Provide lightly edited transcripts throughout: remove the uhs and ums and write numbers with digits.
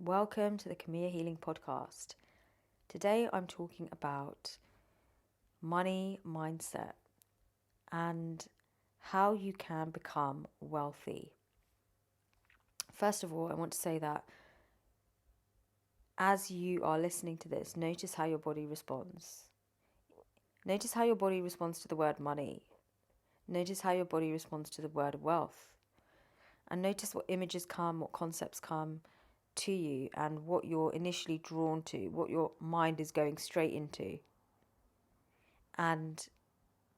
Welcome to the KIMIYA Healing Podcast. Today I'm talking about money mindset and how you can become wealthy. First of all, I want to say that as you are listening to this, notice how your body responds. Notice how your body responds to the word money. Notice how your body responds to the word wealth. And notice what images come, what concepts come to you, and what you're initially drawn to, what your mind is going straight into. And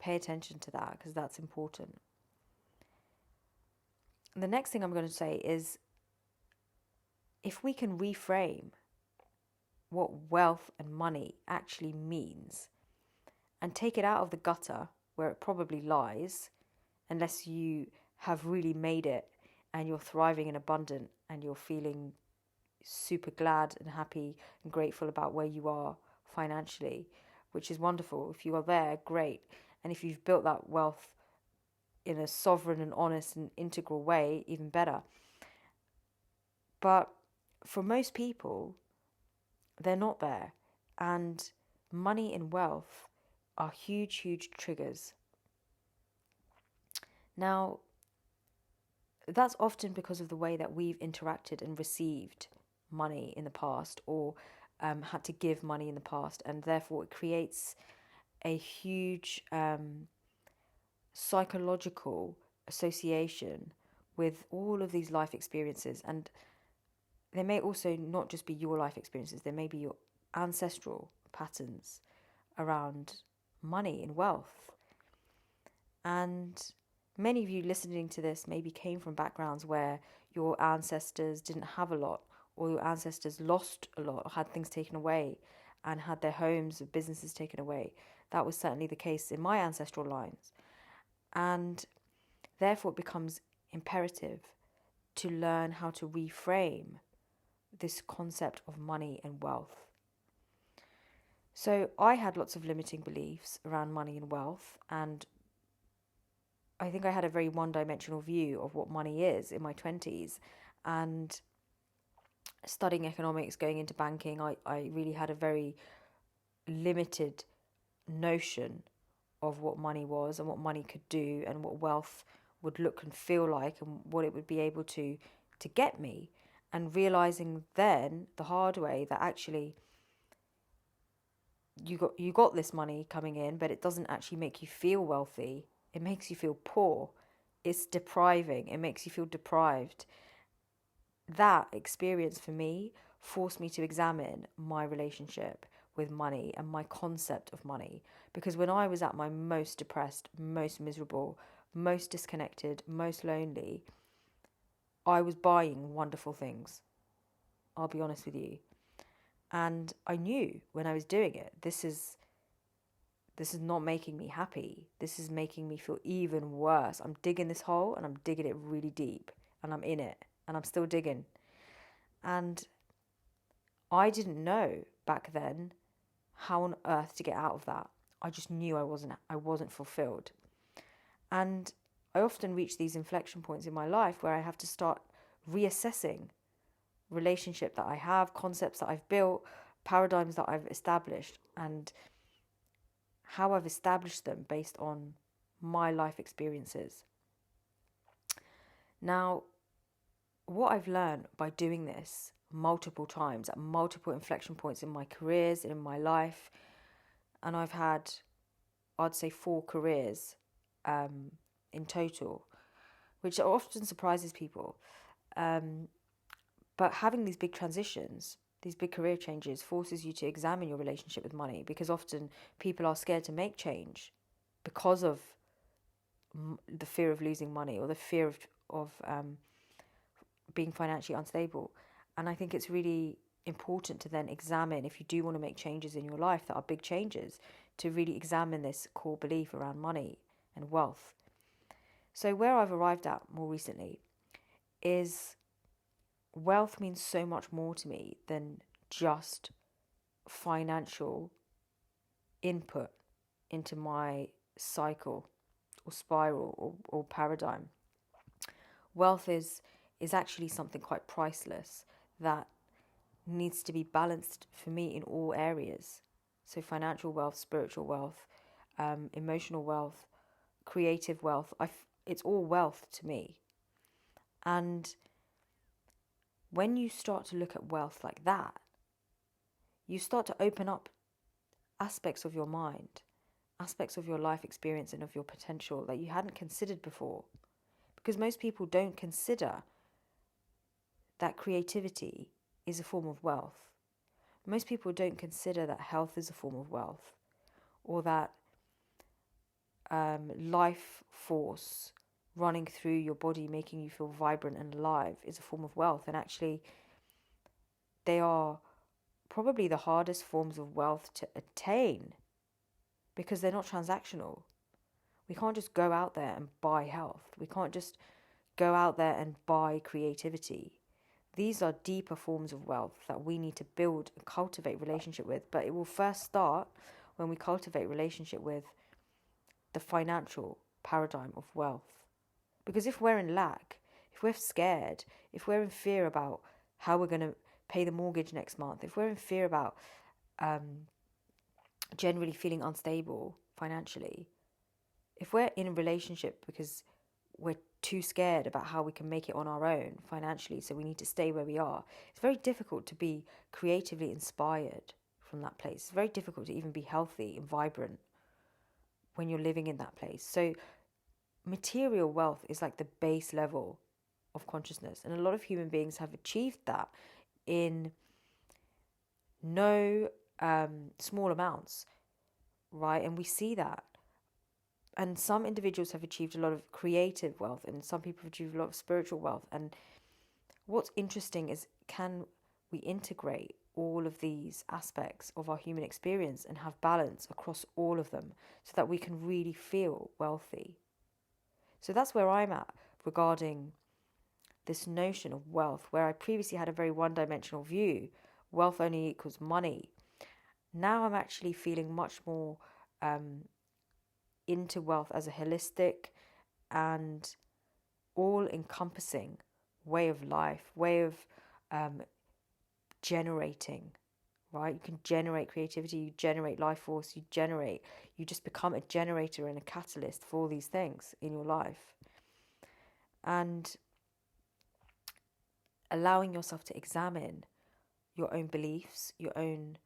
pay attention to that because that's important. The next thing I'm going to say is if we can reframe what wealth and money actually means and take it out of the gutter where it probably lies, unless you have really made it and you're thriving and abundant and you're feeling super glad and happy and grateful about where you are financially, which is wonderful. If you are there, great. And if you've built that wealth in a sovereign and honest and integral way, even better. But for most people, they're not there. And money and wealth are huge, huge triggers. Now, that's often because of the way that we've interacted and received money in the past, or had to give money in the past, and therefore it creates a huge psychological association with all of these life experiences. And they may also not just be your life experiences, they may be your ancestral patterns around money and wealth. And many of you listening to this maybe came from backgrounds where your ancestors didn't have a lot, or your ancestors lost a lot, or had things taken away, and had their homes or businesses taken away. That was certainly the case in my ancestral lines. And therefore it becomes imperative to learn how to reframe this concept of money and wealth. So I had lots of limiting beliefs around money and wealth, and I think I had a very one-dimensional view of what money is in my 20s. And studying economics, going into banking, I really had a very limited notion of what money was and what money could do and what wealth would look and feel like and what it would be able to get me. And realizing then the hard way that actually you got this money coming in, but it doesn't actually make you feel wealthy. It makes you feel poor. It's depriving. It makes you feel deprived. That experience for me forced me to examine my relationship with money and my concept of money. Because when I was at my most depressed, most miserable, most disconnected, most lonely, I was buying wonderful things. I'll be honest with you. And I knew when I was doing it, this is not making me happy. This is making me feel even worse. I'm digging this hole and I'm digging it really deep and I'm in it and I'm still digging. And I didn't know back then how on earth to get out of that. I just knew I wasn't fulfilled. And I often reach these inflection points in my life where I have to start reassessing relationship that I have, concepts that I've built, paradigms that I've established, and how I've established them based on my life experiences. Now, what I've learned by doing this multiple times at multiple inflection points in my careers, in my life, and I've had, I'd say, 4 careers in total, which often surprises people. But having these big transitions, these big career changes, forces you to examine your relationship with money, because often people are scared to make change because of the fear of losing money or the fear of being financially unstable. And I think it's really important to then examine, if you do want to make changes in your life that are big changes, to really examine this core belief around money and wealth. So where I've arrived at more recently is wealth means so much more to me than just financial input into my cycle or spiral or paradigm. Wealth is actually something quite priceless that needs to be balanced for me in all areas. So financial wealth, spiritual wealth, emotional wealth, creative wealth. It's all wealth to me. And when you start to look at wealth like that, you start to open up aspects of your mind, aspects of your life experience and of your potential that you hadn't considered before. Because most people don't consider that creativity is a form of wealth. Most people don't consider that health is a form of wealth, or that life force running through your body, making you feel vibrant and alive, is a form of wealth. And actually, they are probably the hardest forms of wealth to attain because they're not transactional. We can't just go out there and buy health. We can't just go out there and buy creativity. These are deeper forms of wealth that we need to build and cultivate relationship with. But it will first start when we cultivate relationship with the financial paradigm of wealth. Because if we're in lack, if we're scared, if we're in fear about how we're going to pay the mortgage next month, if we're in fear about generally feeling unstable financially, if we're in a relationship because we're too scared about how we can make it on our own financially, so we need to stay where we are, it's very difficult to be creatively inspired from that place. It's very difficult to even be healthy and vibrant when you're living in that place. So material wealth is like the base level of consciousness, and a lot of human beings have achieved that in no small amounts, right? And we see that. And some individuals have achieved a lot of creative wealth, and some people have achieved a lot of spiritual wealth. And what's interesting is, can we integrate all of these aspects of our human experience and have balance across all of them so that we can really feel wealthy? So that's where I'm at regarding this notion of wealth, where I previously had a very one-dimensional view. Wealth only equals money. Now I'm actually feeling much more into wealth as a holistic and all-encompassing way of life, way of generating, right? You can generate creativity, you generate life force, you just become a generator and a catalyst for all these things in your life. And allowing yourself to examine your own beliefs, your own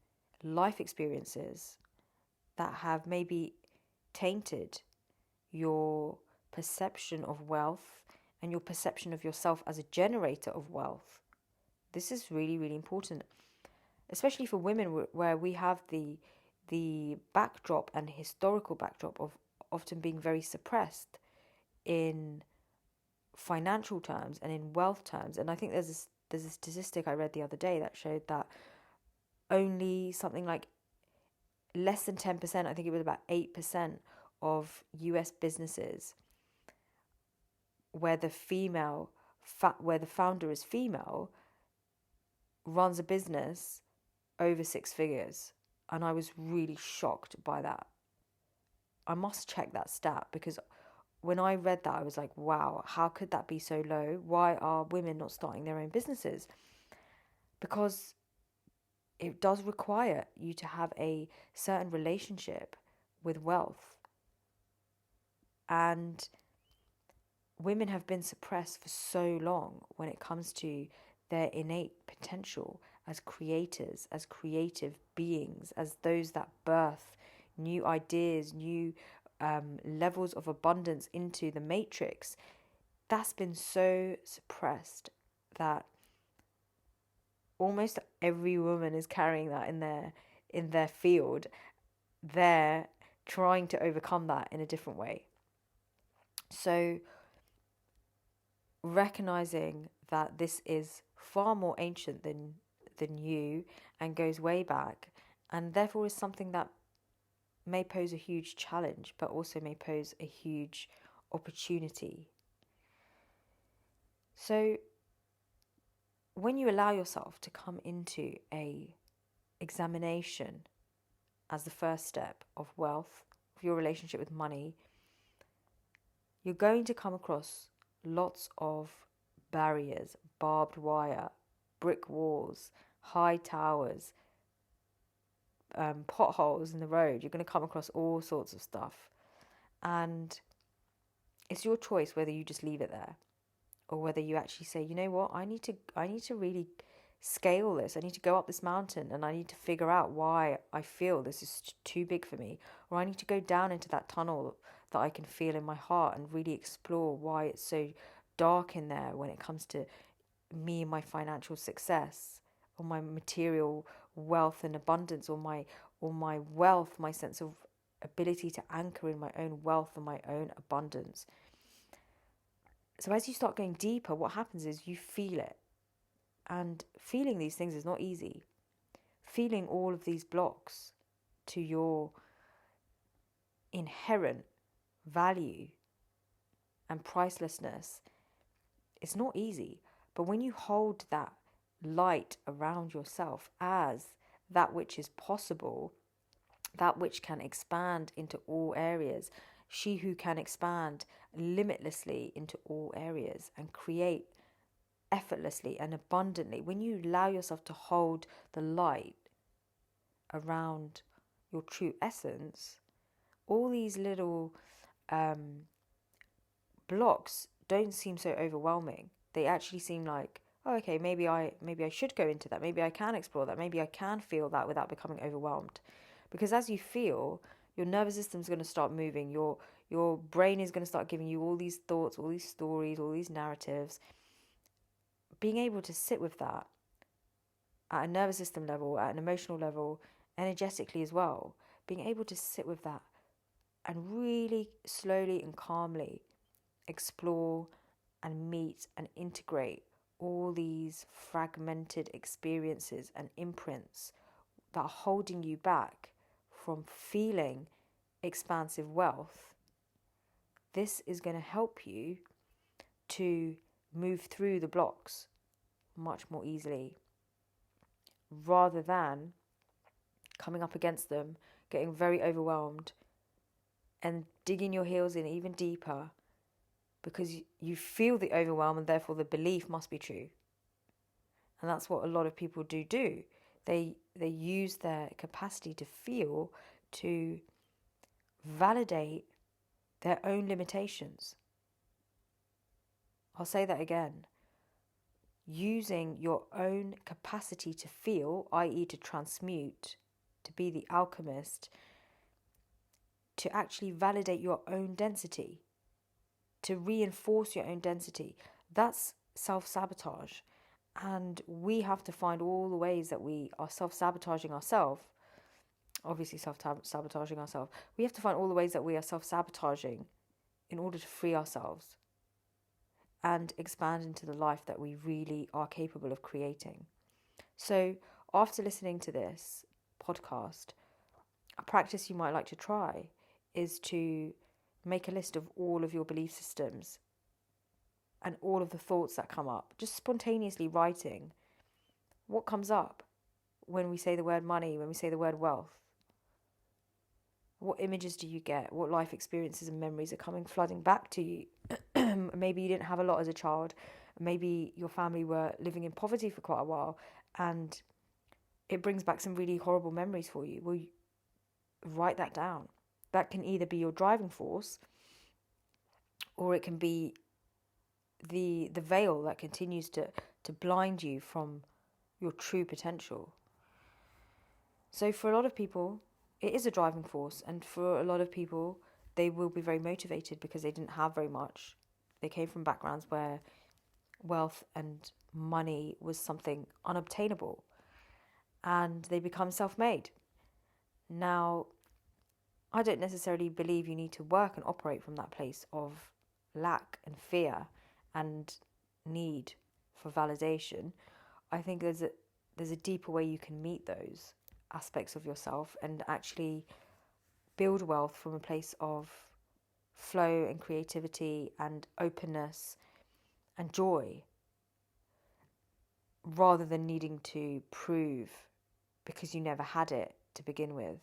life experiences that have maybe tainted your perception of wealth and your perception of yourself as a generator of wealth. This is really, really important, especially for women, where we have the backdrop and historical backdrop of often being very suppressed in financial terms and in wealth terms. And I think there's a statistic I read the other day that showed that only something like less than 10%, I think it was about 8% of US businesses where the founder is female runs a business over 6 figures. And I was really shocked by that. I must check that stat, because when I read that, I was like, wow, how could that be so low? Why are women not starting their own businesses? Because it does require you to have a certain relationship with wealth. And women have been suppressed for so long when it comes to their innate potential as creators, as creative beings, as those that birth new ideas, new levels of abundance into the matrix. That's been so suppressed that almost every woman is carrying that in their field. They're trying to overcome that in a different way. So recognizing that this is far more ancient than you and goes way back, and therefore is something that may pose a huge challenge, but also may pose a huge opportunity. So when you allow yourself to come into a examination as the first step of wealth, of your relationship with money, you're going to come across lots of barriers, barbed wire, brick walls, high towers, potholes in the road. You're going to come across all sorts of stuff. And it's your choice whether you just leave it there or whether you actually say, you know what, I need to really scale this. I need to go up this mountain and I need to figure out why I feel this is too big for me. Or I need to go down into that tunnel that I can feel in my heart and really explore why it's so dark in there when it comes to me and my financial success, or my material wealth and abundance, or my wealth, my sense of ability to anchor in my own wealth and my own abundance. So as you start going deeper, what happens is you feel it. And feeling these things is not easy. Feeling all of these blocks to your inherent value and pricelessness, it's not easy. But when you hold that light around yourself as that which is possible, that which can expand into all areas, she who can expand limitlessly into all areas and create effortlessly and abundantly, when you allow yourself to hold the light around your true essence, all these little blocks don't seem so overwhelming. They actually seem like, oh, okay, maybe I should go into that. Maybe I can explore that. Maybe I can feel that without becoming overwhelmed. Because as you feel, your nervous system is going to start moving. Your brain is going to start giving you all these thoughts, all these stories, all these narratives. Being able to sit with that at a nervous system level, at an emotional level, energetically as well, being able to sit with that and really slowly and calmly explore and meet and integrate all these fragmented experiences and imprints that are holding you back from feeling expansive wealth. This is going to help you to move through the blocks much more easily, rather than coming up against them, getting very overwhelmed and digging your heels in even deeper because you feel the overwhelm and therefore the belief must be true. And that's what a lot of people do. They use their capacity to feel to validate their own limitations. I'll say that again. Using your own capacity to feel, i.e. to transmute, to be the alchemist, to actually validate your own density, to reinforce your own density. That's self-sabotage. And we have to find all the ways that we are self-sabotaging ourselves. Obviously self-sabotaging ourselves. We have to find all the ways that we are self-sabotaging in order to free ourselves and expand into the life that we really are capable of creating. So after listening to this podcast, a practice you might like to try is to make a list of all of your belief systems and all of the thoughts that come up. Just spontaneously writing what comes up when we say the word money, when we say the word wealth. What images do you get? What life experiences and memories are coming flooding back to you? Maybe you didn't have a lot as a child. Maybe your family were living in poverty for quite a while and it brings back some really horrible memories for you. Well, write that down. That can either be your driving force or it can be the veil that continues to blind you from your true potential. So for a lot of people, it is a driving force. And for a lot of people, they will be very motivated because they didn't have very much. They came from backgrounds where wealth and money was something unobtainable. And they become self-made. Now, I don't necessarily believe you need to work and operate from that place of lack and fear and need for validation. I think there's a deeper way you can meet those aspects of yourself and actually build wealth from a place of flow and creativity and openness and joy, rather than needing to prove because you never had it to begin with.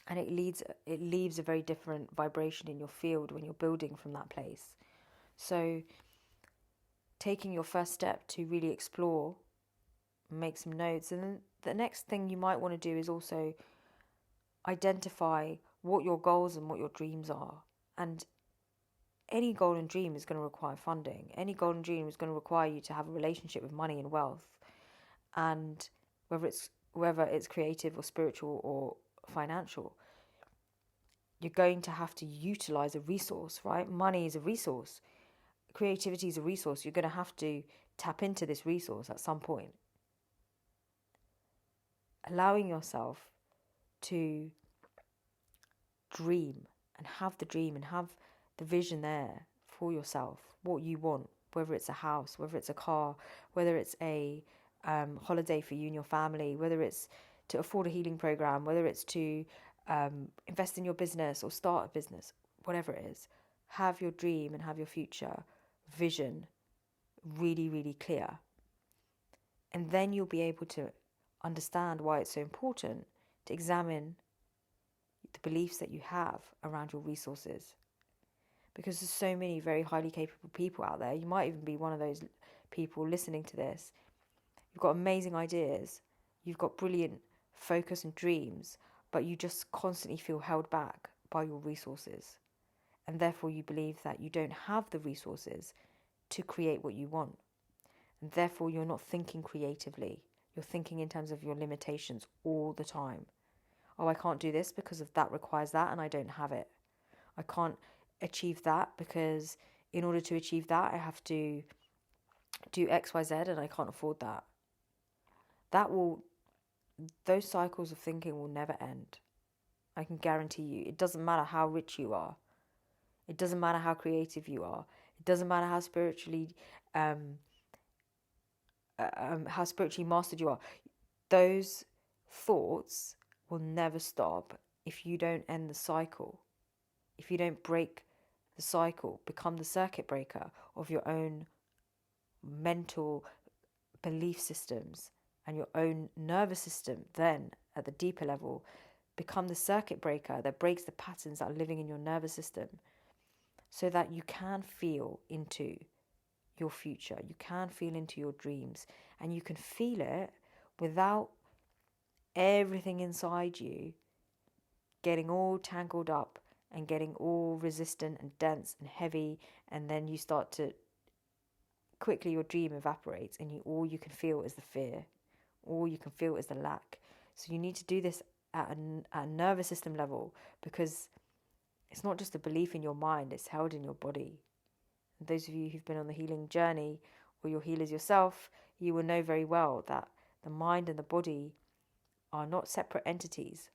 And it leaves a very different vibration in your field when you're building from that place. So taking your first step to really explore make some notes. And then the next thing you might want to do is also identify what your goals and what your dreams are. And any goal and dream is going to require funding. Any goal and dream is going to require you to have a relationship with money and wealth. And whether it's creative or spiritual or financial, you're going to have to utilize a resource, right? Money is a resource. Creativity is a resource. You're going to have to tap into this resource at some point. Allowing yourself to dream and have the vision there for yourself, what you want, whether it's a house, whether it's a car, whether it's a holiday for you and your family, whether it's to afford a healing program, whether it's to invest in your business or start a business, whatever it is. Have your dream and have your future vision really, really clear. And then you'll be able to understand why it's so important to examine the beliefs that you have around your resources. Because there's so many very highly capable people out there. You might even be one of those people listening to this. You've got amazing ideas. You've got brilliant focus and dreams, but you just constantly feel held back by your resources. And therefore you believe that you don't have the resources to create what you want. And therefore you're not thinking creatively. You're thinking in terms of your limitations all the time. Oh, I can't do this because of that requires that and I don't have it. I can't achieve that because in order to achieve that I have to do X, Y, Z and I can't afford that. Those cycles of thinking will never end. I can guarantee you. It doesn't matter how rich you are. It doesn't matter how creative you are. It doesn't matter how spiritually mastered you are. Those thoughts will never stop if you don't end the cycle. If you don't break the cycle, become the circuit breaker of your own mental belief systems and your own nervous system, then at the deeper level, become the circuit breaker that breaks the patterns that are living in your nervous system so that you can feel into your future, you can feel into your dreams, and you can feel it without everything inside you getting all tangled up and getting all resistant and dense and heavy, and then you start to quickly your dream evaporates and all you can feel is the fear, all you can feel is the lack. So you need to do this at a nervous system level, because it's not just a belief in your mind, it's held in your body. And those of you who've been on the healing journey or you're healers yourself, you will know very well that the mind and the body are not separate entities.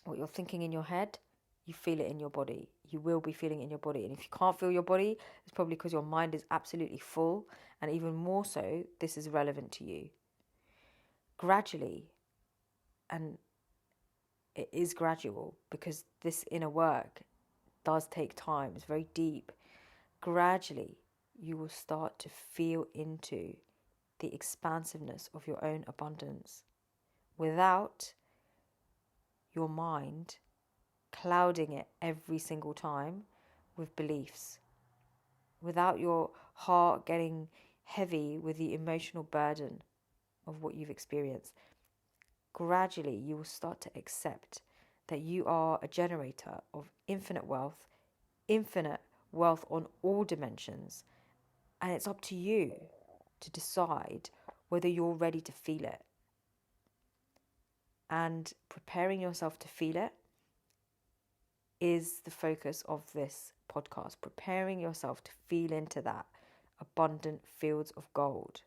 What you're thinking in your head, you feel it in your body. You will be feeling it in your body. And if you can't feel your body, it's probably because your mind is absolutely full. And even more so, this is relevant to you. Gradually, and it is gradual because this inner work does take time. It's very deep. Gradually, you will start to feel into the expansiveness of your own abundance without your mind clouding it every single time with beliefs, without your heart getting heavy with the emotional burden of what you've experienced. Gradually, you will start to accept that you are a generator of infinite wealth on all dimensions, and it's up to you to decide whether you're ready to feel it. And preparing yourself to feel it is the focus of this podcast. Preparing yourself to feel into that abundant fields of gold.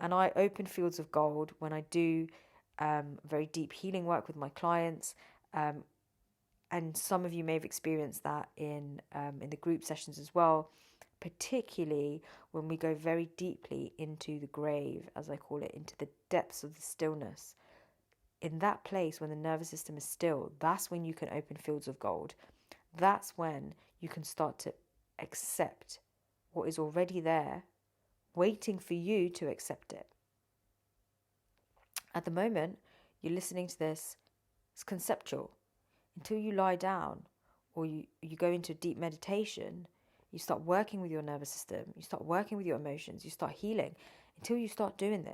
And I open fields of gold when I do very deep healing work with my clients. And some of you may have experienced that in the group sessions as well, particularly when we go very deeply into the grave, as I call it, into the depths of the stillness. In that place, when the nervous system is still, that's when you can open fields of gold. That's when you can start to accept what is already there, waiting for you to accept it. At the moment, you're listening to this, it's conceptual. Until you lie down or you go into deep meditation, you start working with your nervous system, you start working with your emotions, you start healing, Until you start doing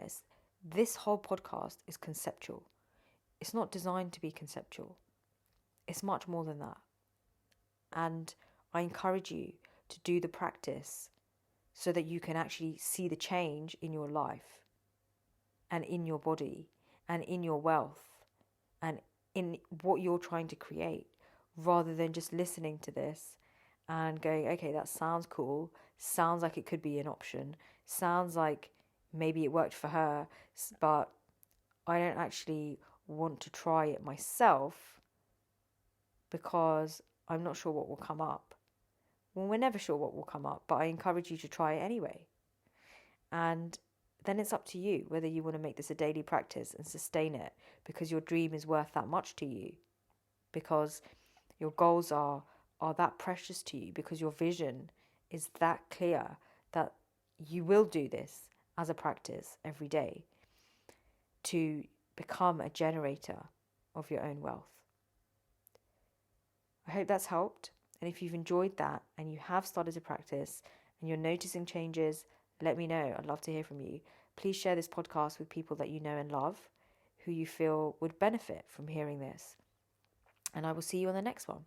this whole podcast is conceptual. It's not designed to be conceptual. It's much more than that. And I encourage you to do the practice so that you can actually see the change in your life and in your body and in your wealth and in what you're trying to create, rather than just listening to this and going, okay, that sounds cool, sounds like it could be an option, sounds like maybe it worked for her, but I don't actually want to try it myself because I'm not sure what will come up. Well, we're never sure what will come up, but I encourage you to try it anyway. And then it's up to you whether you want to make this a daily practice and sustain it because your dream is worth that much to you, because your goals are that precious to you, because your vision is that clear that you will do this as a practice every day to become a generator of your own wealth. I hope that's helped. And if you've enjoyed that and you have started to practice and you're noticing changes, let me know. I'd love to hear from you. Please share this podcast with people that you know and love, who you feel would benefit from hearing this. And I will see you on the next one.